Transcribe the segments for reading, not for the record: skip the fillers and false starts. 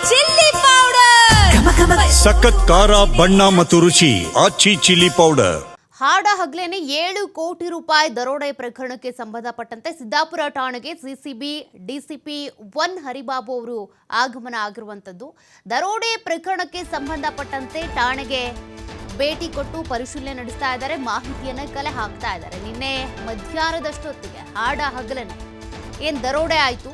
Chilli powder, ಸಖತ್ ಖಾರ ಬಣ್ಣ ಮತ್ತು ರುಚಿ ಆಚಿ ಚಿಲ್ಲಿ ಪೌಡರ್. ಹಾಡ ಹಗ್ಲೇನೆ 7 ಕೋಟಿ ರೂಪಾಯಿ ದರೋಡೆ ಪ್ರಕರಣಕ್ಕೆ ಸಂಬಂಧಪಟ್ಟಂತೆ ಸಿದ್ದಾಪುರ ಠಾಣೆಗೆ ಸಿಸಿಬಿ ಡಿಸಿಪಿ 1 ಹರಿಬಾಬು ಅವರು ಆಗಮನ ಆಗಿರುವಂತದ್ದು. ದರೋಡೆ ಪ್ರಕರಣಕ್ಕೆ ಸಂಬಂಧಪಟ್ಟಂತೆ ಠಾಣೆಗೆ ಭೇಟಿ ಕೊಟ್ಟು ಪರಿಶೀಲನೆ ನಡೆಸ್ತಾ ಇದ್ದಾರೆ, ಮಾಹಿತಿಯನ್ನ ಕಲೆ ಹಾಕ್ತಾ ಇದ್ದಾರೆ. ನಿನ್ನೆ ಮಧ್ಯಾಹ್ನದಷ್ಟೊತ್ತಿಗೆ ಹಾಡ ಹಗಲನೆ ಏನ್ ದರೋಡೆ ಆಯಿತು,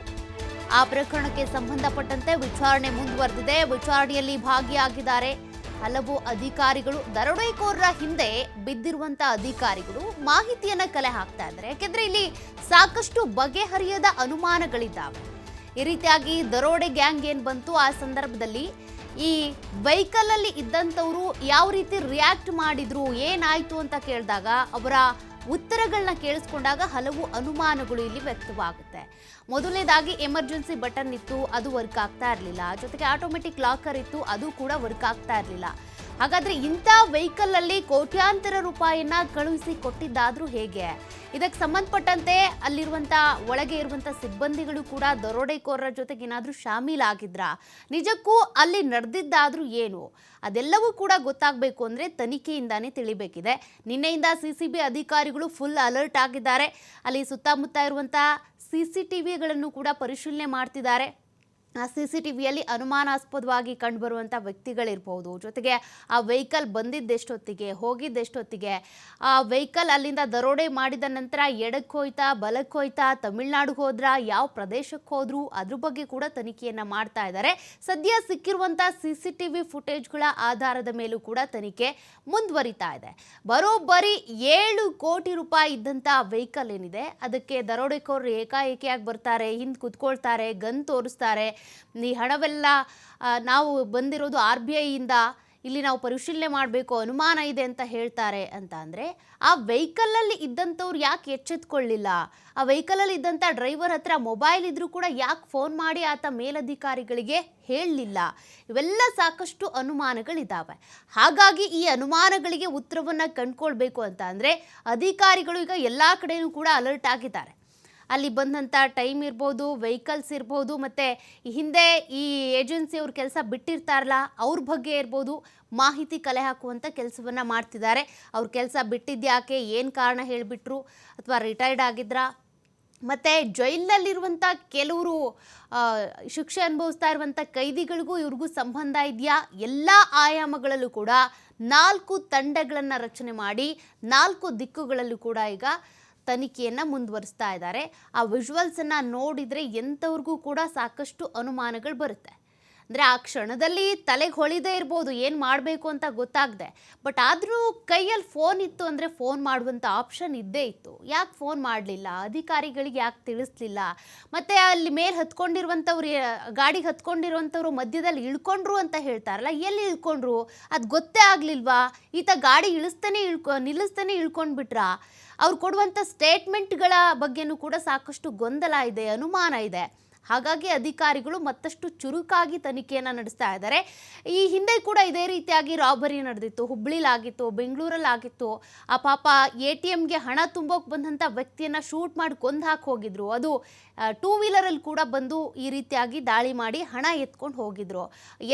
ಆ ಪ್ರಕರಣಕ್ಕೆ ಸಂಬಂಧಪಟ್ಟಂತೆ ವಿಚಾರಣೆ ಮುಂದುವರೆದಿದೆ. ವಿಚಾರಣೆಯಲ್ಲಿ ಭಾಗಿಯಾಗಿದ್ದಾರೆ ಹಲವು ಅಧಿಕಾರಿಗಳು. ದರೋಡೆಕೋರರ ಹಿಂದೆ ಬಿದ್ದಿರುವಂತ ಅಧಿಕಾರಿಗಳು ಮಾಹಿತಿಯನ್ನ ಕಲೆ ಹಾಕ್ತಾ ಇದ್ದಾರೆ. ಯಾಕೆಂದ್ರೆ ಇಲ್ಲಿ ಸಾಕಷ್ಟು ಬಗೆಹರಿಯದ ಅನುಮಾನಗಳಿದ್ದಾವೆ. ಈ ರೀತಿಯಾಗಿ ದರೋಡೆ ಗ್ಯಾಂಗ್ ಏನ್ ಬಂತು, ಆ ಸಂದರ್ಭದಲ್ಲಿ ಈ ವೆಹಿಕಲ್ ಅಲ್ಲಿ ಇದ್ದಂಥವ್ರು ಯಾವ ರೀತಿ ರಿಯಾಕ್ಟ್ ಮಾಡಿದ್ರು, ಏನಾಯ್ತು ಅಂತ ಕೇಳಿದಾಗ ಅವರ ಉತ್ತರಗಳನ್ನ ಕೇಳಿಸ್ಕೊಂಡಾಗ ಹಲವು ಅನುಮಾನಗಳು ಇಲ್ಲಿ ವ್ಯಕ್ತವಾಗುತ್ತೆ. ಮೊದಲನೇದಾಗಿ ಎಮರ್ಜೆನ್ಸಿ ಬಟನ್ ಇತ್ತು, ಅದು ವರ್ಕ್ ಆಗ್ತಾ ಇರಲಿಲ್ಲ. ಜೊತೆಗೆ ಆಟೋಮೆಟಿಕ್ ಲಾಕರ್ ಇತ್ತು, ಅದು ಕೂಡ ವರ್ಕ್ ಆಗ್ತಾ ಇರಲಿಲ್ಲ. ಹಾಗಾದ್ರೆ ಇಂಥ ವೆಹಿಕಲ್ ಅಲ್ಲಿ ಕೋಟ್ಯಾಂತರ ರೂಪಾಯಿಯನ್ನ ಕಳುಹಿಸಿ ಕೊಟ್ಟಿದ್ದಾದ್ರೂ ಹೇಗೆ? ಇದಕ್ಕೆ ಸಂಬಂಧಪಟ್ಟಂತೆ ಅಲ್ಲಿರುವಂತ ಒಳಗೆ ಇರುವಂತ ಸಿಬ್ಬಂದಿಗಳು ಕೂಡ ದರೋಡೆಕೋರರ ಜೊತೆಗೆ ಏನಾದ್ರೂ ಶಾಮೀಲಾಗಿದ್ರ? ನಿಜಕ್ಕೂ ಅಲ್ಲಿ ನಡೆದಿದ್ದಾದ್ರೂ ಏನು? ಅದೆಲ್ಲವೂ ಕೂಡ ಗೊತ್ತಾಗಬೇಕು ಅಂದ್ರೆ ತನಿಖೆಯಿಂದಾನೇ ತಿಳಿಬೇಕಿದೆ. ನಿನ್ನೆಯಿಂದ ಸಿಸಿಬಿ ಅಧಿಕಾರಿಗಳು ಫುಲ್ ಅಲರ್ಟ್ ಆಗಿದ್ದಾರೆ. ಅಲ್ಲಿ ಸುತ್ತಮುತ್ತ ಇರುವಂತ CCTVಗಳನ್ನು ಕೂಡ ಪರಿಶೀಲನೆ ಮಾಡ್ತಿದ್ದಾರೆ. ಆ CCTVಯಲ್ಲಿ ಅನುಮಾನಾಸ್ಪದವಾಗಿ ಕಂಡುಬರುವಂಥ ವ್ಯಕ್ತಿಗಳಿರ್ಬೋದು, ಜೊತೆಗೆ ಆ ವೆಹಿಕಲ್ ಬಂದಿದ್ದೆಷ್ಟೊತ್ತಿಗೆ, ಹೋಗಿದ್ದೆಷ್ಟೊತ್ತಿಗೆ, ಆ ವೆಹಿಕಲ್ ಅಲ್ಲಿಂದ ದರೋಡೆ ಮಾಡಿದ ನಂತರ ಎಡಕ್ಕೆ ಹೋಯ್ತಾ, ಬಲಕ್ಕೆ ಹೋಯ್ತಾ, ತಮಿಳ್ನಾಡಿಗೆ ಹೋದ್ರಾ, ಯಾವ ಪ್ರದೇಶಕ್ಕೆ ಹೋದ್ರು, ಅದ್ರ ಬಗ್ಗೆ ಕೂಡ ತನಿಖೆಯನ್ನು ಮಾಡ್ತಾ ಇದ್ದಾರೆ. ಸದ್ಯ ಸಿಕ್ಕಿರುವಂಥ CCTV ಫುಟೇಜ್ಗಳ ಆಧಾರದ ಮೇಲೂ ಕೂಡ ತನಿಖೆ ಮುಂದುವರಿತಾ ಇದೆ. ಬರೋಬ್ಬರಿ 7 ಕೋಟಿ ರೂಪಾಯಿ ಇದ್ದಂಥ ವೆಹಿಕಲ್ ಏನಿದೆ, ಅದಕ್ಕೆ ದರೋಡೆಕೋರರು ಏಕಾಏಕಿಯಾಗಿ ಬರ್ತಾರೆ, ಹಿಂದೆ ಕುತ್ಕೊಳ್ತಾರೆ, ಗನ್ ತೋರಿಸ್ತಾರೆ. ಈ ಹಣವೆಲ್ಲ ನಾವು ಬಂದಿರೋದು RBI ಇಂದ, ಇಲ್ಲಿ ನಾವು ಪರಿಶೀಲನೆ ಮಾಡಬೇಕು, ಅನುಮಾನ ಇದೆ ಅಂತ ಹೇಳ್ತಾರೆ ಅಂತ ಅಂದರೆ ಆ ವೆಹಿಕಲಲ್ಲಿ ಇದ್ದಂಥವ್ರು ಯಾಕೆ ಎಚ್ಚೆತ್ಕೊಳ್ಳಿಲ್ಲ? ಆ ವೆಹಿಕಲಲ್ಲಿ ಇದ್ದಂಥ ಡ್ರೈವರ್ ಹತ್ರ ಮೊಬೈಲ್ ಇದ್ರೂ ಕೂಡ ಯಾಕೆ ಫೋನ್ ಮಾಡಿ ಆತ ಮೇಲಧಿಕಾರಿಗಳಿಗೆ ಹೇಳಲಿಲ್ಲ? ಇವೆಲ್ಲ ಸಾಕಷ್ಟು ಅನುಮಾನಗಳಿದ್ದಾವೆ. ಹಾಗಾಗಿ ಈ ಅನುಮಾನಗಳಿಗೆ ಉತ್ತರವನ್ನು ಕಂಡುಕೊಳ್ಬೇಕು ಅಂತ ಅಂದರೆ ಅಧಿಕಾರಿಗಳು ಈಗ ಎಲ್ಲ ಕಡೆಯೂ ಕೂಡ ಅಲರ್ಟ್ ಆಗಿದ್ದಾರೆ. ಅಲ್ಲಿ ಬಂದಂಥ ಟೈಮ್ ಇರ್ಬೋದು, ವೆಹಿಕಲ್ಸ್ ಇರ್ಬೋದು, ಮತ್ತು ಹಿಂದೆ ಈ ಏಜೆನ್ಸಿಯವ್ರ ಕೆಲಸ ಬಿಟ್ಟಿರ್ತಾರಲ್ಲ ಅವ್ರ ಬಗ್ಗೆ ಇರ್ಬೋದು, ಮಾಹಿತಿ ಕಲೆ ಹಾಕುವಂಥ ಕೆಲಸವನ್ನು ಮಾಡ್ತಿದ್ದಾರೆ. ಅವ್ರ ಕೆಲಸ ಬಿಟ್ಟಿದ್ಯಾಕೆ, ಏನು ಕಾರಣ ಹೇಳಿಬಿಟ್ರು, ಅಥವಾ ರಿಟೈರ್ಡ್ ಆಗಿದ್ರಾ, ಮತ್ತು ಜೈಲಿನಲ್ಲಿರುವಂಥ ಕೆಲವರು ಶಿಕ್ಷೆ ಅನುಭವಿಸ್ತಾ ಇರುವಂಥ ಕೈದಿಗಳಿಗೂ ಇವ್ರಿಗೂ ಸಂಬಂಧ ಇದೆಯಾ? ಎಲ್ಲ ಆಯಾಮಗಳಲ್ಲೂ ಕೂಡ 4 ತಂಡಗಳನ್ನು ರಚನೆ ಮಾಡಿ 4 ದಿಕ್ಕುಗಳಲ್ಲೂ ಕೂಡ ಈಗ ತನಿಖೆಯನ್ನು ಮುಂದುವರಿಸ್ತಾ ಇದ್ದಾರೆ. ಆ ವಿಜುವಲ್ಸನ್ನು ನೋಡಿದರೆ ಎಂಥವ್ರಿಗೂ ಕೂಡ ಸಾಕಷ್ಟು ಅನುಮಾನಗಳು ಬರುತ್ತೆ. ಅಂದರೆ ಆ ಕ್ಷಣದಲ್ಲಿ ತಲೆಗೆ ಹೊಳಿದೇ ಇರ್ಬೋದು, ಏನು ಮಾಡಬೇಕು ಅಂತ ಗೊತ್ತಾಗದೆ, ಬಟ್ ಆದರೂ ಕೈಯಲ್ಲಿ ಫೋನ್ ಇತ್ತು ಅಂದರೆ ಫೋನ್ ಮಾಡುವಂಥ ಆಪ್ಷನ್ ಇದ್ದೇ ಇತ್ತು. ಯಾಕೆ ಫೋನ್ ಮಾಡಲಿಲ್ಲ? ಅಧಿಕಾರಿಗಳಿಗೆ ಯಾಕೆ ತಿಳಿಸ್ಲಿಲ್ಲ? ಮತ್ತು ಅಲ್ಲಿ ಮೇಲೆ ಹತ್ಕೊಂಡಿರುವಂಥವ್ರು, ಗಾಡಿಗೆ ಹತ್ಕೊಂಡಿರುವಂಥವ್ರು ಮಧ್ಯದಲ್ಲಿ ಇಳ್ಕೊಂಡ್ರು ಅಂತ ಹೇಳ್ತಾರಲ್ಲ, ಎಲ್ಲಿ ಇಳ್ಕೊಂಡ್ರು ಅದು ಗೊತ್ತೇ ಆಗಲಿಲ್ವಾ? ಈತ ಗಾಡಿ ನಿಲ್ಲಿಸ್ತಾನೆ ಇಳ್ಕೊಂಡ್ಬಿಟ್ರಾ? ಅವ್ರು ಕೊಡುವಂಥ ಸ್ಟೇಟ್ಮೆಂಟ್ಗಳ ಬಗ್ಗೆನೂ ಕೂಡ ಸಾಕಷ್ಟು ಗೊಂದಲ ಇದೆ, ಅನುಮಾನ ಇದೆ. ಹಾಗಾಗಿ ಅಧಿಕಾರಿಗಳು ಮತ್ತಷ್ಟು ಚುರುಕಾಗಿ ತನಿಖೆಯನ್ನು ನಡೆಸ್ತಾ ಇದ್ದಾರೆ. ಈ ಹಿಂದೆ ಕೂಡ ಇದೇ ರೀತಿಯಾಗಿ ರಾಬರಿ ನಡೆದಿತ್ತು, ಹುಬ್ಬಳ್ಳಿಲಾಗಿತ್ತು, ಬೆಂಗಳೂರಲ್ಲಾಗಿತ್ತು. ಆ ಪಾಪ ATMಗೆ ಹಣ ತುಂಬೋಕೆ ಬಂದಂಥ ವ್ಯಕ್ತಿಯನ್ನು ಶೂಟ್ ಮಾಡಿ ಕೊಂದು ಹಾಕಿ ಹೋಗಿದ್ರು. ಅದು 2 ವೀಲರಲ್ಲಿ ಕೂಡ ಬಂದು ಈ ರೀತಿಯಾಗಿ ದಾಳಿ ಮಾಡಿ ಹಣ ಎತ್ಕೊಂಡು ಹೋಗಿದ್ರು.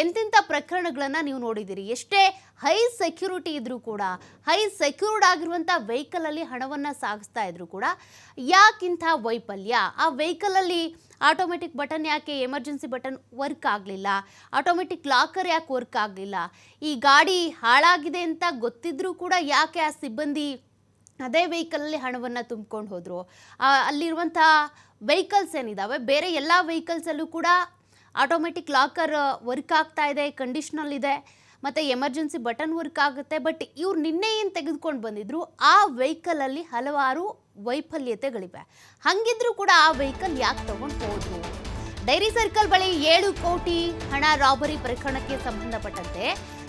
ಎಂತೆಂಥ ಪ್ರಕರಣಗಳನ್ನು ನೀವು ನೋಡಿದ್ದೀರಿ. ಎಷ್ಟೇ ಹೈ ಸೆಕ್ಯೂರಿಟಿ ಇದ್ರೂ ಕೂಡ, ಹೈ ಸೆಕ್ಯೂರ್ಡ್ ಆಗಿರುವಂಥ ವೆಹಿಕಲಲ್ಲಿ ಹಣವನ್ನು ಸಾಗಿಸ್ತಾ ಇದ್ರು ಕೂಡ ಯಾಕಿಂಥ ವೈಫಲ್ಯ? ಆ ವೆಹಿಕಲಲ್ಲಿ ಆಟೋಮೆಟಿಕ್ ಬಟನ್ ಯಾಕೆ, ಎಮರ್ಜೆನ್ಸಿ ಬಟನ್ ವರ್ಕ್ ಆಗಲಿಲ್ಲ? ಆಟೋಮೆಟಿಕ್ ಲಾಕರ್ ಯಾಕೆ ವರ್ಕ್ ಆಗಲಿಲ್ಲ? ಈ ಗಾಡಿ ಹಾಳಾಗಿದೆ ಅಂತ ಗೊತ್ತಿದ್ರೂ ಕೂಡ ಯಾಕೆ ಆ ಸಿಬ್ಬಂದಿ ಅದೇ ವೆಹಿಕಲಲ್ಲಿ ಹಣವನ್ನು ತುಂಬಿಕೊಂಡು ಹೋದರು? ಅಲ್ಲಿರುವಂಥ ವೆಹಿಕಲ್ಸ್ ಏನಿದ್ದಾವೆ, ಬೇರೆ ಎಲ್ಲ ವೆಹಿಕಲ್ಸಲ್ಲೂ ಕೂಡ ಆಟೋಮೆಟಿಕ್ ಲಾಕರ್ ವರ್ಕ್ ಆಗ್ತಾ ಇದೆ, ಕಂಡೀಷನಲ್ ಇದೆ, ಮತ್ತು ಎಮರ್ಜೆನ್ಸಿ ಬಟನ್ ವರ್ಕ್ ಆಗುತ್ತೆ. ಬಟ್ ಇವ್ರು ನಿನ್ನೆ ಏನು ತೆಗೆದುಕೊಂಡು ಬಂದಿದ್ರು, ಆ ವೆಹಿಕಲಲ್ಲಿ ಹಲವಾರು ವೈಫಲ್ಯತೆಗಳಿವೆ. ಹಾಗಿದ್ರೂ ಕೂಡ ಆ ವೆಹಿಕಲ್ ಯಾಕೆ ತಗೊಂಡು ಹೋದ್ರು? ಡೈರಿ ಸರ್ಕಲ್ ಬಳಿ 7 ಕೋಟಿ ಹಣ ರಾಬರಿ ಪ್ರಕರಣಕ್ಕೆ ಸಂಬಂಧಪಟ್ಟಂತೆ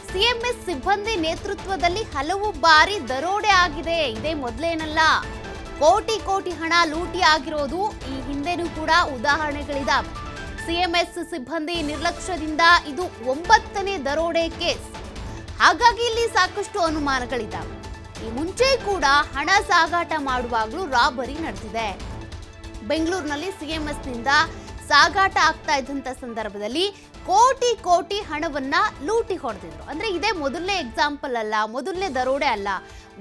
CMS ಸಿಬ್ಬಂದಿ ನೇತೃತ್ವದಲ್ಲಿ ಹಲವು ಬಾರಿ ದರೋಡೆ ಆಗಿದೆ. ಇದೇ ಮೊದಲೇನಲ್ಲ, ಕೋಟಿ ಹಣ ಲೂಟಿ ಆಗಿರೋದು ಈ ಹಿಂದೆನೂ ಕೂಡ ಉದಾಹರಣೆಗಳಿದಾವೆ. CMS ಸಿಬ್ಬಂದಿ ನಿರ್ಲಕ್ಷ್ಯದಿಂದ ಇದು 9ನೇ ದರೋಡೆ ಕೇಸ್. ಹಾಗಾಗಿ ಇಲ್ಲಿ ಸಾಕಷ್ಟು ಅನುಮಾನಗಳಿದ್ದಾವೆ. ಈ ಮುಂಚೆ ಕೂಡ ಹಣ ಸಾಗಾಟ ಮಾಡುವಾಗಲೂ ರಾಬರಿ ನಡೆದಿದೆ. ಬೆಂಗಳೂರಿನಲ್ಲಿ CMSನಿಂದ ಸಾಗಾಟ ಆಗ್ತಾ ಇದ್ದಂಥ ಸಂದರ್ಭದಲ್ಲಿ ಕೋಟಿ ಕೋಟಿ ಹಣವನ್ನ ಲೂಟಿ ಹೊಡೆದಿದ್ರು. ಅಂದ್ರೆ ಇದೇ ಮೊದಲನೇ ಎಕ್ಸಾಂಪಲ್ ಅಲ್ಲ, ಮೊದಲನೇ ದರೋಡೆ ಅಲ್ಲ.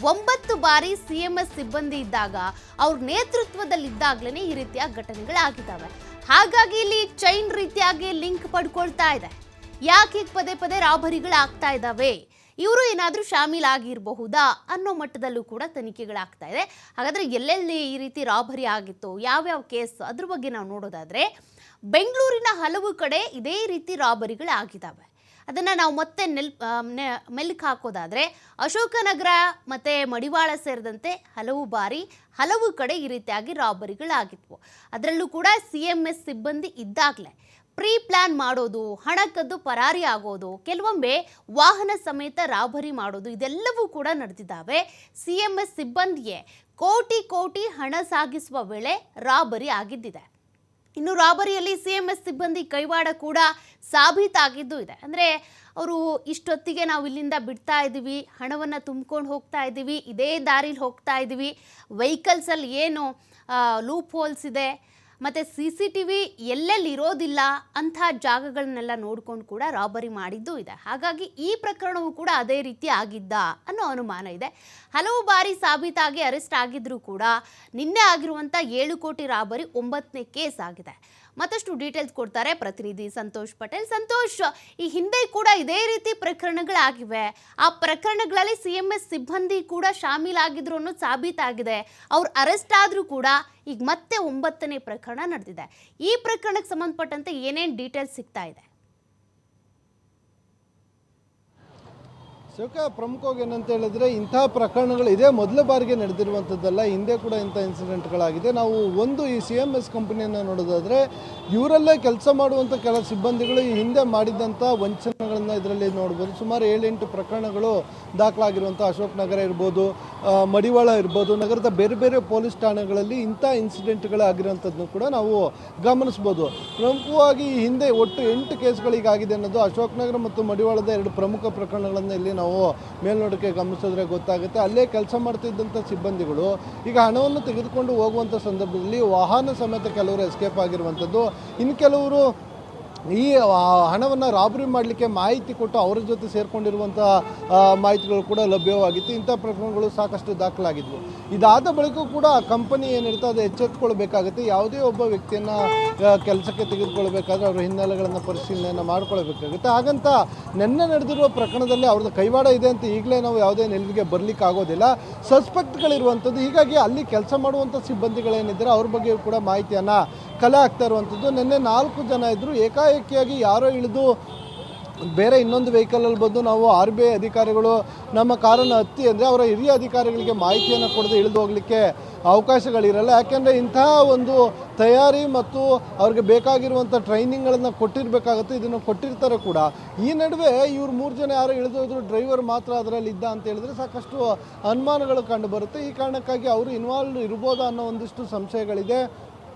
9 ಬಾರಿ CMS ಸಿಬ್ಬಂದಿ ಇದ್ದಾಗ ಅವ್ರ ನೇತೃತ್ವದಲ್ಲಿದ್ದಾಗ್ಲೇ ಈ ರೀತಿಯ ಘಟನೆಗಳಾಗಿದ್ದಾವೆ. ಹಾಗಾಗಿ ಇಲ್ಲಿ ಚೈನ್ ರೀತಿಯಾಗಿ ಲಿಂಕ್ ಪಡ್ಕೊಳ್ತಾ ಇದೆ. ಯಾಕೆ ಪದೇ ಪದೇ ರಾಬರಿಗಳಾಗ್ತಾ ಇದ್ದಾವೆ, ಇವರು ಏನಾದರೂ ಶಾಮೀಲಾಗಿರಬಹುದಾ ಅನ್ನೋ ಮಟ್ಟದಲ್ಲೂ ಕೂಡ ತನಿಖೆಗಳಾಗ್ತಾ ಇದೆ. ಹಾಗಾದರೆ ಎಲ್ಲೆಲ್ಲಿ ಈ ರೀತಿ ರಾಬರಿ ಆಗಿತ್ತು, ಯಾವ್ಯಾವ ಕೇಸ್, ಅದ್ರ ಬಗ್ಗೆ ನಾವು ನೋಡೋದಾದರೆ ಬೆಂಗಳೂರಿನ ಹಲವು ಕಡೆ ಇದೇ ರೀತಿ ರಾಬರಿಗಳಾಗಿದ್ದಾವೆ. ಅದನ್ನು ನಾವು ಮತ್ತೆ ಮೆಲ್ಕು ಹಾಕೋದಾದರೆ ಅಶೋಕನಗರ ಮತ್ತು ಮಡಿವಾಳ ಸೇರಿದಂತೆ ಹಲವು ಬಾರಿ ಹಲವು ಕಡೆ ಈ ರೀತಿಯಾಗಿ ರಾಬರಿಗಳಾಗಿದ್ವು. ಅದರಲ್ಲೂ ಕೂಡ CMS ಸಿಬ್ಬಂದಿ ಇದ್ದಾಗಲೇ ಪ್ರೀ ಪ್ಲಾನ್ ಮಾಡೋದು, ಹಣ ಕದ್ದು ಪರಾರಿ ಆಗೋದು, ಕೆಲವೊಮ್ಮೆ ವಾಹನ ಸಮೇತ ರಾಬರಿ ಮಾಡೋದು, ಇದೆಲ್ಲವೂ ಕೂಡ ನಡೆದಿದ್ದಾವೆ. CMS ಸಿಬ್ಬಂದಿಯೇ ಕೋಟಿ ಕೋಟಿ ಹಣ ಸಾಗಿಸುವ ವೇಳೆ ರಾಬರಿ ಆಗಿದ್ದಿದೆ. ಇನ್ನು ರಾಬರಿಯಲ್ಲಿ CMS ಸಿಬ್ಬಂದಿ ಕೈವಾಡ ಕೂಡ ಸಾಬೀತಾಗಿದ್ದು ಇದೆ. ಅಂದರೆ ಅವರು ಇಷ್ಟೊತ್ತಿಗೆ ನಾವು ಇಲ್ಲಿಂದ ಬಿಡ್ತಾ ಇದ್ದೀವಿ, ಹಣವನ್ನು ತುಂಬ್ಕೊಂಡು ಹೋಗ್ತಾ ಇದ್ದೀವಿ, ಇದೇ ದಾರಿಲಿ ಹೋಗ್ತಾ ಇದ್ದೀವಿ, ವೆಹಿಕಲ್ಸಲ್ಲಿ ಏನು ಲೂಪ್ ಹೋಲ್ಸ್ ಇದೆ ಮತ್ತು CCTV ಎಲ್ಲೆಲ್ಲಿ ಇರೋದಿಲ್ಲ ಅಂಥ ಜಾಗಗಳನ್ನೆಲ್ಲ ನೋಡ್ಕೊಂಡು ಕೂಡ ರಾಬರಿ ಮಾಡಿದ್ದೂ ಇದೆ. ಹಾಗಾಗಿ ಈ ಪ್ರಕರಣವೂ ಕೂಡ ಅದೇ ರೀತಿ ಆಗಿದ್ದ ಅನ್ನೋ ಅನುಮಾನ ಇದೆ. ಹಲವು ಬಾರಿ ಸಾಬೀತಾಗಿ ಅರೆಸ್ಟ್ ಆಗಿದ್ರೂ ಕೂಡ ನಿನ್ನೆ ಆಗಿರುವಂಥ 7 ಕೋಟಿ ರಾಬರಿ 9ನೇ ಕೇಸ್ ಆಗಿದೆ. ಮತ್ತಷ್ಟು ಡೀಟೇಲ್ಸ್ ಕೊಡ್ತಾರೆ ಪ್ರತಿನಿಧಿ ಸಂತೋಷ್ ಪಟೇಲ್. ಸಂತೋಷ್, ಈ ಹಿಂದೆ ಕೂಡ ಇದೇ ರೀತಿ ಪ್ರಕರಣಗಳಾಗಿವೆ. ಆ ಪ್ರಕರಣಗಳಲ್ಲಿ CMS ಸಿಬ್ಬಂದಿ ಕೂಡ ಶಾಮೀಲಾಗಿದ್ರು ಅನ್ನೋದು ಸಾಬೀತಾಗಿದೆ. ಅವ್ರು ಅರೆಸ್ಟ್ ಆದರೂ ಕೂಡ ಈಗ ಮತ್ತೆ 9ನೇ ಪ್ರಕರಣ ನಡೆದಿದೆ. ಈ ಪ್ರಕರಣಕ್ಕೆ ಸಂಬಂಧಪಟ್ಟಂತೆ ಏನೇನು ಡೀಟೇಲ್ಸ್ ಸಿಗ್ತಾ ಇದೆ? ಪ್ರಮುಖವಾಗಿ ಏನಂತ ಹೇಳಿದ್ರೆ ಇಂಥ ಪ್ರಕರಣಗಳು ಇದೇ ಮೊದಲ ಬಾರಿಗೆ ನಡೆದಿರುವಂಥದ್ದಲ್ಲ, ಹಿಂದೆ ಕೂಡ ಇಂಥ ಇನ್ಸಿಡೆಂಟ್ಗಳಾಗಿದೆ. ನಾವು ಒಂದು ಈ CMS ಕಂಪನಿಯನ್ನು ನೋಡೋದಾದರೆ ಇವರಲ್ಲೇ ಕೆಲಸ ಮಾಡುವಂಥ ಕೆಲ ಸಿಬ್ಬಂದಿಗಳು ಈ ಹಿಂದೆ ಮಾಡಿದಂಥ ವಂಚನೆಗಳನ್ನು ಇದರಲ್ಲಿ ನೋಡ್ಬೋದು. ಸುಮಾರು 7-8 ಪ್ರಕರಣಗಳು ದಾಖಲಾಗಿರುವಂಥ ಅಶೋಕ್ ನಗರ ಇರ್ಬೋದು, ಮಡಿವಾಳ ಇರ್ಬೋದು, ನಗರದ ಬೇರೆ ಬೇರೆ ಪೊಲೀಸ್ ಠಾಣೆಗಳಲ್ಲಿ ಇಂಥ ಇನ್ಸಿಡೆಂಟ್ಗಳಾಗಿರೋಂಥದ್ದನ್ನು ಕೂಡ ನಾವು ಗಮನಿಸ್ಬೋದು. ಪ್ರಮುಖವಾಗಿ ಈ ಹಿಂದೆ ಒಟ್ಟು 8 ಕೇಸ್ಗಳಿಗಾಗಿದೆ ಅನ್ನೋದು ಅಶೋಕ್ ನಗರ ಮತ್ತು ಮಡಿವಾಳದ 2 ಪ್ರಮುಖ ಪ್ರಕರಣಗಳನ್ನು ಇಲ್ಲಿ ನಾವು ಮೇಲ್ನೋಟಕ್ಕೆ ಗಮನಿಸಿದ್ರೆ ಗೊತ್ತಾಗುತ್ತೆ. ಅಲ್ಲೇ ಕೆಲಸ ಮಾಡ್ತಿದ್ದಂಥ ಸಿಬ್ಬಂದಿಗಳು ಈಗ ಹಣವನ್ನು ತೆಗೆದುಕೊಂಡು ಹೋಗುವಂಥ ಸಂದರ್ಭದಲ್ಲಿ ವಾಹನ ಸಮೇತ ಕೆಲವರು ಎಸ್ಕೇಪ್ ಆಗಿರುವಂಥದ್ದು, ಇನ್ನು ಕೆಲವರು ಈ ಹಣವನ್ನು ರಾಬರಿ ಮಾಡಲಿಕ್ಕೆ ಮಾಹಿತಿ ಕೊಟ್ಟು ಅವರ ಜೊತೆ ಸೇರಿಕೊಂಡಿರುವಂಥ ಮಾಹಿತಿಗಳು ಕೂಡ ಲಭ್ಯವಾಗಿತ್ತು. ಇಂಥ ಪ್ರಕರಣಗಳು ಸಾಕಷ್ಟು ದಾಖಲಾಗಿದ್ವು. ಇದಾದ ಬಳಿಕ ಕೂಡ ಕಂಪನಿ ಏನಿರುತ್ತೆ ಅದು ಎಚ್ಚೆತ್ತುಕೊಳ್ಬೇಕಾಗುತ್ತೆ. ಯಾವುದೇ ಒಬ್ಬ ವ್ಯಕ್ತಿಯನ್ನು ಕೆಲಸಕ್ಕೆ ತೆಗೆದುಕೊಳ್ಬೇಕಾದ್ರೆ ಅವರ ಹಿನ್ನೆಲೆಗಳನ್ನು ಪರಿಶೀಲನೆಯನ್ನು ಮಾಡ್ಕೊಳ್ಬೇಕಾಗುತ್ತೆ. ಹಾಗಂತ ನಿನ್ನೆ ನಡೆದಿರುವ ಪ್ರಕರಣದಲ್ಲಿ ಅವ್ರದ್ದು ಕೈವಾಡ ಇದೆ ಅಂತ ಈಗಲೇ ನಾವು ಯಾವುದೇ ನಿಲುವಿಗೆ ಬರಲಿಕ್ಕೆ ಆಗೋದಿಲ್ಲ. ಸಸ್ಪೆಕ್ಟ್ಗಳಿರುವಂಥದ್ದು. ಹೀಗಾಗಿ ಅಲ್ಲಿ ಕೆಲಸ ಮಾಡುವಂಥ ಸಿಬ್ಬಂದಿಗಳೇನಿದ್ದಾರೆ ಅವ್ರ ಬಗ್ಗೆ ಕೂಡ ಮಾಹಿತಿಯನ್ನು ಕಲೆ ಆಗ್ತಾ ಇರುವಂಥದ್ದು. ನಿನ್ನೆ 4 ಜನ ಇದ್ದರು. ಏಕಾಏಕಿಯಾಗಿ ಯಾರೋ ಇಳಿದು ಬೇರೆ ಇನ್ನೊಂದು ವೆಹಿಕಲಲ್ಲಿ ಬಂದು ನಾವು RBI ಅಧಿಕಾರಿಗಳು ನಮ್ಮ ಕಾರನ್ನು ಹತ್ತಿ ಅಂದರೆ ಅವರ ಹಿರಿಯ ಅಧಿಕಾರಿಗಳಿಗೆ ಮಾಹಿತಿಯನ್ನು ಕೊಡದೆ ಇಳಿದು ಹೋಗಲಿಕ್ಕೆ ಅವಕಾಶಗಳಿರಲ್ಲ. ಯಾಕೆಂದರೆ ಇಂತಹ ಒಂದು ತಯಾರಿ ಮತ್ತು ಅವ್ರಿಗೆ ಬೇಕಾಗಿರುವಂಥ ಟ್ರೈನಿಂಗ್ಗಳನ್ನು ಕೊಟ್ಟಿರಬೇಕಾಗುತ್ತೆ. ಇದನ್ನು ಕೊಟ್ಟಿರ್ತಾರೆ ಕೂಡ. ಈ ನಡುವೆ ಇವ್ರು 3 ಜನ ಯಾರೋ ಇಳಿದೋದ್ರು, ಡ್ರೈವರ್ ಮಾತ್ರ ಅದರಲ್ಲಿ ಇದ್ದ ಅಂತ ಹೇಳಿದ್ರೆ ಸಾಕಷ್ಟು ಅನುಮಾನಗಳು ಕಂಡು ಬರುತ್ತೆ. ಈ ಕಾರಣಕ್ಕಾಗಿ ಅವರು ಇನ್ವಾಲ್ವ್ ಇರ್ಬೋದಾ ಅನ್ನೋ ಒಂದಿಷ್ಟು ಸಂಶಯಗಳಿದೆ.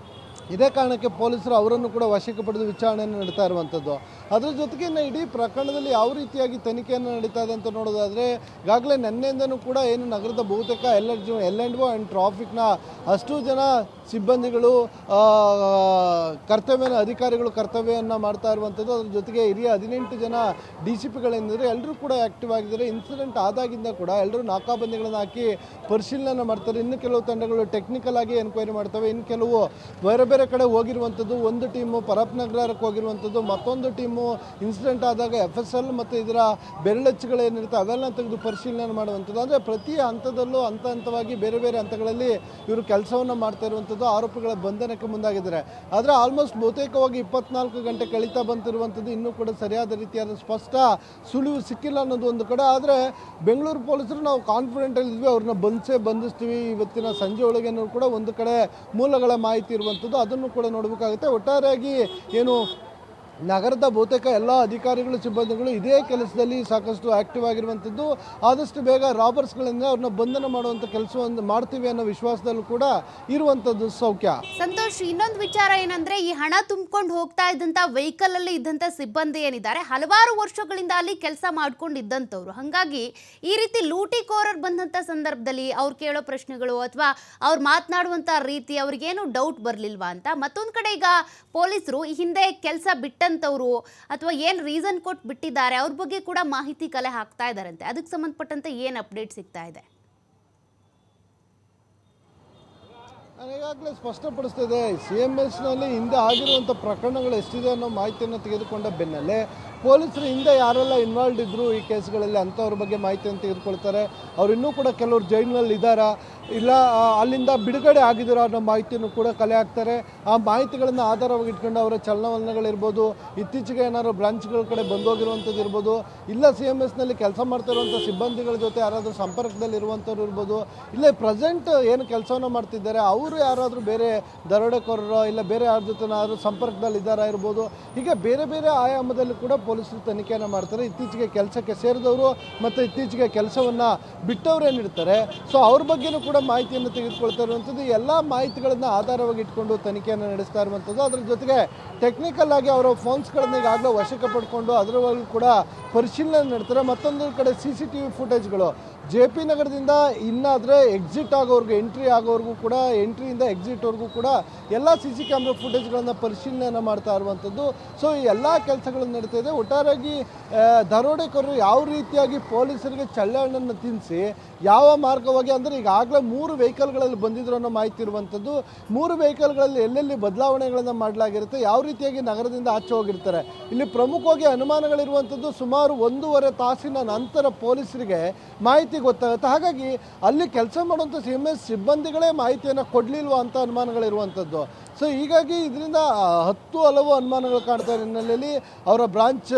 ಇದೇ ಕಾರಣಕ್ಕೆ ಪೊಲೀಸರು ಅವರನ್ನು ಕೂಡ ವಶಕ್ಕೆ ಪಡೆದು ವಿಚಾರಣೆಯನ್ನು ನಡೀತಾ ಇರುವಂಥದ್ದು. ಅದರ ಜೊತೆಗೆ ಇಡೀ ಪ್ರಕರಣದಲ್ಲಿ ಯಾವ ರೀತಿಯಾಗಿ ತನಿಖೆಯನ್ನು ನಡೀತಾ ಇದೆ ಅಂತ ನೋಡೋದಾದರೆ ಈಗಾಗಲೇ ನಿನ್ನೆಯಿಂದನೂ ಕೂಡ ಏನು ನಗರದ ಬಹುತೇಕ L&O ಆ್ಯಂಡ್ ಟ್ರಾಫಿಕ್ನ ಅಷ್ಟು ಜನ ಸಿಬ್ಬಂದಿಗಳು ಅಧಿಕಾರಿಗಳು ಕರ್ತವ್ಯವನ್ನು ಮಾಡ್ತಾ ಇರುವಂಥದ್ದು. ಅದ್ರ ಜೊತೆಗೆ ಹಿರಿಯ 18 ಜನ DCPಗಳೇನಿದ್ರೆ ಎಲ್ಲರೂ ಕೂಡ ಆ್ಯಕ್ಟಿವ್ ಆಗಿದ್ದಾರೆ. ಇನ್ಸಿಡೆಂಟ್ ಆದಾಗಿಂದ ಕೂಡ ಎಲ್ಲರೂ ನಾಕಾಬಂದಿಗಳನ್ನು ಹಾಕಿ ಪರಿಶೀಲನೆ ಮಾಡ್ತಾರೆ. ಇನ್ನು ಕೆಲವು ತಂಡಗಳು ಟೆಕ್ನಿಕಲ್ ಆಗಿ ಎನ್ಕ್ವೈರಿ ಮಾಡ್ತವೆ, ಇನ್ನು ಕೆಲವು ಬೇರೆ ಬೇರೆ ಕಡೆ ಹೋಗಿರುವಂಥದ್ದು. ಒಂದು ಟೀಮು ಪರಪ್ನಗರಕ್ಕೆ ಹೋಗಿರುವಂಥದ್ದು, ಮತ್ತೊಂದು ಟೀಮು ಇನ್ಸಿಡೆಂಟ್ ಆದಾಗ FSL ಮತ್ತು ಇದರ ಬೆರಳಚ್ಚುಗಳೇನಿರುತ್ತೆ ಅವೆಲ್ಲ ತೆಗೆದು ಪರಿಶೀಲನೆ ಮಾಡುವಂಥದ್ದು. ಅಂದರೆ ಪ್ರತಿ ಹಂತದಲ್ಲೂ ಹಂತವಾಗಿ ಬೇರೆ ಬೇರೆ ಹಂತಗಳಲ್ಲಿ ಇವರು ಕೆಲಸವನ್ನು ಮಾಡ್ತಾ ಇರುವಂಥದ್ದು. ಆರೋಪಿಗಳ ಬಂಧನಕ್ಕೆ ಮುಂದಾಗಿದ್ದಾರೆ. ಆದರೆ ಆಲ್ಮೋಸ್ಟ್ ಬಹುತೇಕವಾಗಿ 24 ಗಂಟೆ ಕಳೀತಾ ಬಂತಿರುವಂಥದ್ದು. ಇನ್ನೂ ಕೂಡ ಸರಿಯಾದ ರೀತಿಯಾದ ಸ್ಪಷ್ಟ ಸುಳಿವು ಸಿಕ್ಕಿಲ್ಲ ಅನ್ನೋದು ಒಂದು ಕಡೆ. ಆದರೆ ಬೆಂಗಳೂರು ಪೊಲೀಸರು ನಾವು ಕಾನ್ಫಿಡೆಂಟಲ್ಲಿ ಇದ್ವಿ, ಅವ್ರನ್ನ ಬಂಧಿಸ್ತೀವಿ ಇವತ್ತಿನ ಸಂಜೆ ಒಳಗೆ ಕೂಡ ಒಂದು ಕಡೆ ಮೂಲಗಳ ಮಾಹಿತಿ ಇರುವಂಥದ್ದು. ಅದನ್ನು ಕೂಡ ನೋಡಬೇಕಾಗುತ್ತೆ. ಒಟ್ಟಾರೆಯಾಗಿ ಏನು ನಗರದ ಬಹುತೇಕ ಎಲ್ಲ ಅಧಿಕಾರಿಗಳು ಸಿಬ್ಬಂದಿಗಳು ಇದೇ ಕೆಲಸದಲ್ಲಿ ಸಾಕಷ್ಟು ಆಕ್ಟಿವ್ ಆಗಿರುವಂಥದ್ದು. ಆದಷ್ಟು ಬೇಗ ರಾಬರ್ಸ್ಗಳಿಂದ ಅವ್ರನ್ನ ಬಂಧನ ಮಾಡುವಂಥ ಕೆಲಸವನ್ನು ಮಾಡ್ತೀವಿ ಅನ್ನೋ ವಿಶ್ವಾಸದಲ್ಲೂ ಕೂಡ ಇರುವಂಥದ್ದು ಸೌಖ್ಯ. ಸಂತೋಷ್, ಇನ್ನೊಂದು ವಿಚಾರ ಏನಂದ್ರೆ, ಈ ಹಣ ತುಂಬಿಕೊಂಡು ಹೋಗ್ತಾ ಇದ್ದಂತ ವೆಹಿಕಲ್ ಅಲ್ಲಿ ಇದ್ದಂತ ಸಿಬ್ಬಂದಿ ಏನಿದ್ದಾರೆ ಹಲವಾರು ವರ್ಷಗಳಿಂದ ಅಲ್ಲಿ ಕೆಲಸ ಮಾಡ್ಕೊಂಡು ಇದ್ದಂಥವ್ರು. ಹಾಗಾಗಿ ಈ ರೀತಿ ಲೂಟಿಕೋರರ್ ಬಂದಂತ ಸಂದರ್ಭದಲ್ಲಿ ಅವ್ರು ಕೇಳೋ ಪ್ರಶ್ನೆಗಳು ಅಥವಾ ಅವ್ರು ಮಾತನಾಡುವಂತ ರೀತಿ ಅವ್ರಿಗೇನು ಡೌಟ್ ಬರ್ಲಿಲ್ವಾ ಅಂತ. ಮತ್ತೊಂದು ಕಡೆ ಈಗ ಪೊಲೀಸರು ಈ ಹಿಂದೆ ಕೆಲಸ ಬಿಟ್ಟಂತವ್ರು ಅಥವಾ ಏನು ರೀಸನ್ ಕೊಟ್ಟು ಬಿಟ್ಟಿದ್ದಾರೆ ಅವ್ರ ಬಗ್ಗೆ ಕೂಡ ಮಾಹಿತಿ ಕಲೆ ಹಾಕ್ತಾ ಇದ್ದಾರಂತೆ. ಅದಕ್ಕೆ ಸಂಬಂಧಪಟ್ಟಂತೆ ಏನು ಅಪ್ಡೇಟ್ ಸಿಗ್ತಾ ಇದೆ? ನಾನು ಈಗಾಗಲೇ ಸ್ಪಷ್ಟಪಡಿಸ್ತಿದೆ, CMSನಲ್ಲಿ ಹಿಂದೆ ಆಗಿರುವಂಥ ಪ್ರಕರಣಗಳು ಎಷ್ಟಿದೆ ಅನ್ನೋ ಮಾಹಿತಿಯನ್ನು ತೆಗೆದುಕೊಂಡ ಬೆನ್ನಲ್ಲೇ ಪೊಲೀಸರು ಹಿಂದೆ ಯಾರೆಲ್ಲ ಇನ್ವಾಲ್ವ್ ಇದ್ದರು ಈ ಕೇಸ್ಗಳಲ್ಲಿ ಅಂಥವ್ರ ಬಗ್ಗೆ ಮಾಹಿತಿಯನ್ನು ತೆಗೆದುಕೊಳ್ತಾರೆ. ಅವ್ರು ಇನ್ನೂ ಕೂಡ ಕೆಲವರು ಜೈಲಿನಲ್ಲಿ ಇದ್ದಾರಾ ಇಲ್ಲ ಅಲ್ಲಿಂದ ಬಿಡುಗಡೆ ಆಗಿದ್ದೀರಾ ಅನ್ನೋ ಮಾಹಿತಿಯನ್ನು ಕೂಡ ಕಲೆ ಹಾಕ್ತಾರೆ. ಆ ಮಾಹಿತಿಗಳನ್ನು ಆಧಾರವಾಗಿ ಇಟ್ಕೊಂಡು ಅವರ ಚಲನವಲನಗಳಿರ್ಬೋದು, ಇತ್ತೀಚೆಗೆ ಏನಾದ್ರು ಬ್ರಾಂಚ್ಗಳ ಕಡೆ ಬಂದೋಗಿರುವಂಥದ್ದು ಇರ್ಬೋದು, ಇಲ್ಲ CMSನಲ್ಲಿ ಕೆಲಸ ಮಾಡ್ತಾ ಇರುವಂಥ ಸಿಬ್ಬಂದಿಗಳ ಜೊತೆ ಯಾರಾದರೂ ಸಂಪರ್ಕದಲ್ಲಿ ಇರುವಂಥವ್ರು ಇರ್ಬೋದು, ಇಲ್ಲೇ ಪ್ರೆಸೆಂಟ್ ಏನು ಕೆಲಸವನ್ನು ಮಾಡ್ತಿದ್ದಾರೆ ಅವರು ಯಾರಾದರೂ ಬೇರೆ ದರೋಡೆಕೋರರೋ ಇಲ್ಲ ಬೇರೆ ಯಾರ ಜೊತೆನಾದರೂ ಸಂಪರ್ಕದಲ್ಲಿ ಇದ್ದಾರಾ ಇರ್ಬೋದು. ಹೀಗೆ ಬೇರೆ ಬೇರೆ ಆಯಾಮದಲ್ಲಿ ಕೂಡ ಪೊಲೀಸರು ತನಿಖೆಯನ್ನು ಮಾಡ್ತಾರೆ. ಇತ್ತೀಚೆಗೆ ಕೆಲಸಕ್ಕೆ ಸೇರಿದವರು ಮತ್ತು ಇತ್ತೀಚೆಗೆ ಕೆಲಸವನ್ನು ಬಿಟ್ಟವರೇನಿರ್ತಾರೆ ಸೊ ಅವ್ರ ಬಗ್ಗೆಯೂ ಕೂಡ ಮಾಹಿತಿಯನ್ನು ತೆಗೆದುಕೊಳ್ತಾ ಇರುವಂಥದ್ದು. ಎಲ್ಲ ಮಾಹಿತಿಗಳನ್ನು ಆಧಾರವಾಗಿ ಇಟ್ಕೊಂಡು ತನಿಖೆಯನ್ನು ನಡೆಸ್ತಾ ಇರುವಂಥದ್ದು. ಅದರ ಜೊತೆಗೆ ಟೆಕ್ನಿಕಲ್ ಆಗಿ ಅವರ ಫೋನ್ಸ್ಗಳನ್ನು ಈಗಾಗಲೇ ವಶಕ್ಕೆ ಪಡ್ಕೊಂಡು ಅದರೊಳಗೂ ಕೂಡ ಪರಿಶೀಲನೆ ನಡೆಸ್ತಾರೆ. ಮತ್ತೊಂದು ಕಡೆ CCTV ಫುಟೇಜ್ಗಳು JP ನಗರದಿಂದ ಇನ್ನಾದರೆ ಎಕ್ಸಿಟ್ ಆಗೋರ್ಗು ಎಂಟ್ರಿ ಆಗೋರ್ಗೂ ಕೂಡ ಎಂಟ್ರಿಯಿಂದ ಎಕ್ಸಿಟ್ವರೆಗೂ ಕೂಡ ಎಲ್ಲ CC ಕ್ಯಾಮ್ರಾ ಫುಟೇಜ್ಗಳನ್ನು ಪರಿಶೀಲನೆಯನ್ನು ಮಾಡ್ತಾ ಇರುವಂಥದ್ದು. ಸೊ ಈ ಎಲ್ಲ ಕೆಲಸಗಳು ನಡೀತಾ ಇದೆ. ಒಟ್ಟಾರೆಯಾಗಿ ದರೋಡೆಕೋರರು ಯಾವ ರೀತಿಯಾಗಿ ಪೊಲೀಸರಿಗೆ ಚಳ್ಳಹಣ್ಣನ್ನು ತಿನ್ನಿಸಿ ಯಾವ ಮಾರ್ಗವಾಗಿ ಅಂದರೆ ಈಗಾಗಲೇ 3 ವೆಹಿಕಲ್ಗಳಲ್ಲಿ ಬಂದಿದ್ರು ಅನ್ನೋ ಮಾಹಿತಿ ಇರುವಂಥದ್ದು. 3 ವೆಹಿಕಲ್ಗಳಲ್ಲಿ ಎಲ್ಲೆಲ್ಲಿ ಬದಲಾವಣೆಗಳನ್ನು ಮಾಡಲಾಗಿರುತ್ತೆ, ಯಾವ ರೀತಿಯಾಗಿ ನಗರದಿಂದ ಆಚೆ ಹೋಗಿರ್ತಾರೆ, ಇಲ್ಲಿ ಪ್ರಮುಖವಾಗಿ ಅನುಮಾನಗಳಿರುವಂಥದ್ದು. ಸುಮಾರು 1.5 ತಾಸಿನ ನಂತರ ಪೊಲೀಸರಿಗೆ ಮಾಹಿತಿ ಗೊತ್ತಾಗುತ್ತೆ. ಹಾಗಾಗಿ ಅಲ್ಲಿ ಕೆಲಸ ಮಾಡುವಂಥ CMS ಸಿಬ್ಬಂದಿಗಳೇ ಮಾಹಿತಿಯನ್ನು ಕೊಡಲಿಲ್ವಾ ಅಂತ ಅನುಮಾನಗಳಿರುವಂಥದ್ದು. ಸೊ ಹೀಗಾಗಿ ಇದರಿಂದ 10 ಹಲವು ಅನುಮಾನಗಳು ಕಾಣ್ತಾ ಇರೋ ಹಿನ್ನೆಲೆಯಲ್ಲಿ ಅವರ ಬ್ರಾಂಚ್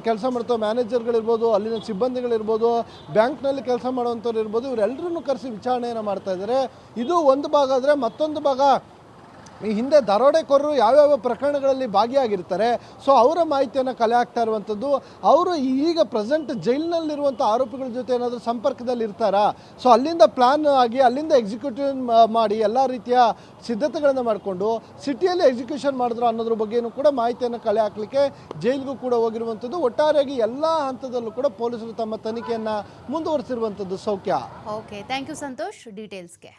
ಕೆಲಸ ಮಾಡ್ತಾ ಮ್ಯಾನೇಜರ್ಗಳಿರ್ಬೋದು, ಅಲ್ಲಿನ ಸಿಬ್ಬಂದಿಗಳಿರ್ಬೋದು, ಬ್ಯಾಂಕ್ನಲ್ಲಿ ಕೆಲಸ ಮಾಡುವಂಥವ್ರು ಇರ್ಬೋದು, ಇವರೆಲ್ಲರನ್ನೂ ಕರೆಸಿ ವಿಚಾರಣೆಯನ್ನು ಮಾಡ್ತಾ ಇದ್ದಾರೆ. ಇದು ಒಂದು ಭಾಗ ಆದರೆ ಮತ್ತೊಂದು ಭಾಗ ಈ ಹಿಂದೆ ದರೋಡೆಕೋರರು ಯಾವ್ಯಾವ ಪ್ರಕರಣಗಳಲ್ಲಿ ಭಾಗಿಯಾಗಿರ್ತಾರೆ ಸೊ ಅವರ ಮಾಹಿತಿಯನ್ನು ಕಲೆ ಹಾಕ್ತಾ ಇರುವಂಥದ್ದು. ಅವರು ಈಗ ಪ್ರೆಸೆಂಟ್ ಜೈಲಿನಲ್ಲಿರುವಂಥ ಆರೋಪಿಗಳ ಜೊತೆ ಏನಾದರೂ ಸಂಪರ್ಕದಲ್ಲಿ ಇರ್ತಾರಾ, ಸೊ ಅಲ್ಲಿಂದ ಪ್ಲಾನ್ ಆಗಿ ಅಲ್ಲಿಂದ ಎಕ್ಸಿಕ್ಯೂಟಿವ್ ಮಾಡಿ ಎಲ್ಲ ರೀತಿಯ ಸಿದ್ಧತೆಗಳನ್ನು ಮಾಡಿಕೊಂಡು ಸಿಟಿಯಲ್ಲಿ ಎಕ್ಸಿಕ್ಯೂಷನ್ ಮಾಡಿದ್ರು ಅನ್ನೋದ್ರ ಬಗ್ಗೆಯೂ ಕೂಡ ಮಾಹಿತಿಯನ್ನು ಕಲೆ ಹಾಕಲಿಕ್ಕೆ ಜೈಲಿಗೂ ಕೂಡ ಹೋಗಿರುವಂಥದ್ದು. ಒಟ್ಟಾರೆಯಾಗಿ ಎಲ್ಲ ಹಂತದಲ್ಲೂ ಕೂಡ ಪೊಲೀಸರು ತಮ್ಮ ತನಿಖೆಯನ್ನು ಮುಂದುವರಿಸಿರುವಂಥದ್ದು. ಸೌಖ್ಯ. Okay, thank you Santosh ಡೀಟೇಲ್ಸ್ಗೆ.